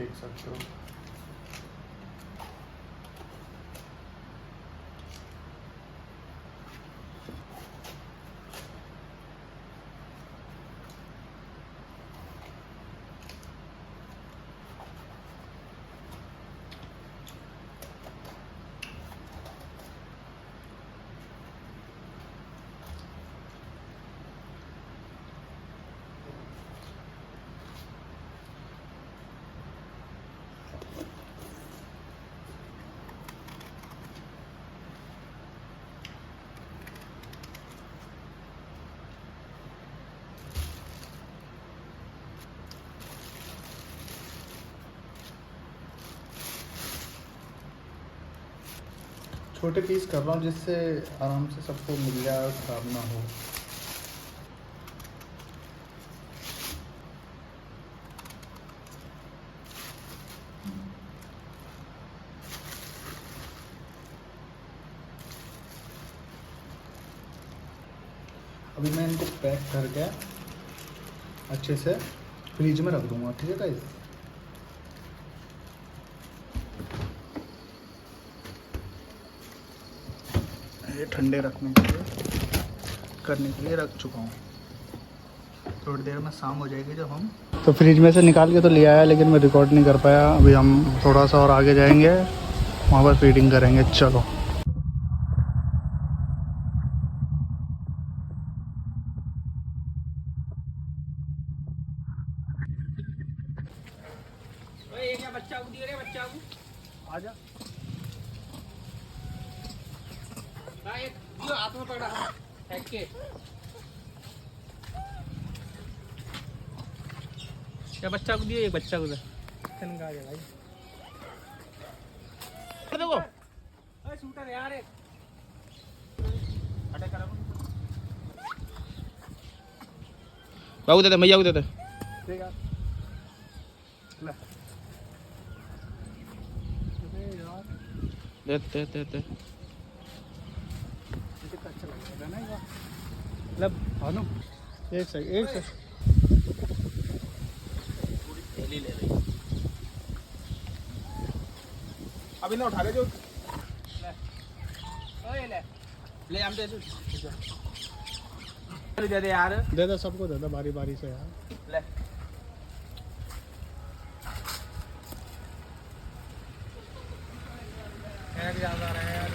देख सकते हो। छोटे पीस कर रहा हूँ जिससे आराम से सबको मिल जाए और ख़राब ना हो। अभी मैं इनको पैक करके अच्छे से फ्रिज में रख दूँगा, ठीक है गाइस। ये ठंडे रखने के लिए रख चुका हूँ। थोड़ी देर में शाम हो जाएगी जब हम तो फ्रिज में से निकाल के तो ले आया, लेकिन मैं रिकॉर्ड नहीं कर पाया। अभी हम थोड़ा सा और आगे जाएंगे, वहाँ पर फीडिंग करेंगे। चलो आजा। हाथ में पकड़ा फेंक के क्या बच्चा को दिए, एक बच्चा को दे कनका गया भाई। देखो ओए शूटर यार एक अटैक करा बाबू दे मैया को दे ठीक है। ले दे अच्छा लगेगा ना ये। लब भानु एक से ले रही अभी ना उठा ले जो ओए ले हम दे दे यार, दे दे सबको, दे दे बारी बारी से यार। ले एक ज्यादा रहे यार।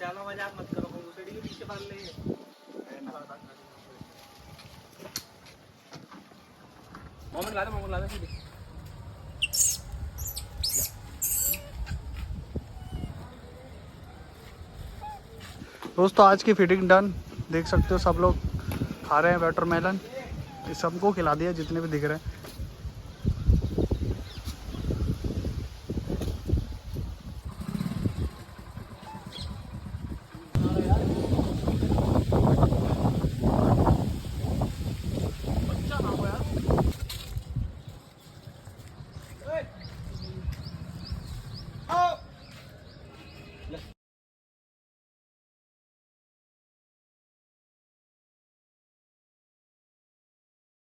चलो मजाक मत करो, घुसड़ी के पीछे बांध ले। मोहम्मद ला दे सीधे। दोस्तों आज की फीडिंग डन, देख सकते हो सब लोग खा रहे हैं वाटरमेलन। सबको खिला दिया जितने भी दिख रहे हैं।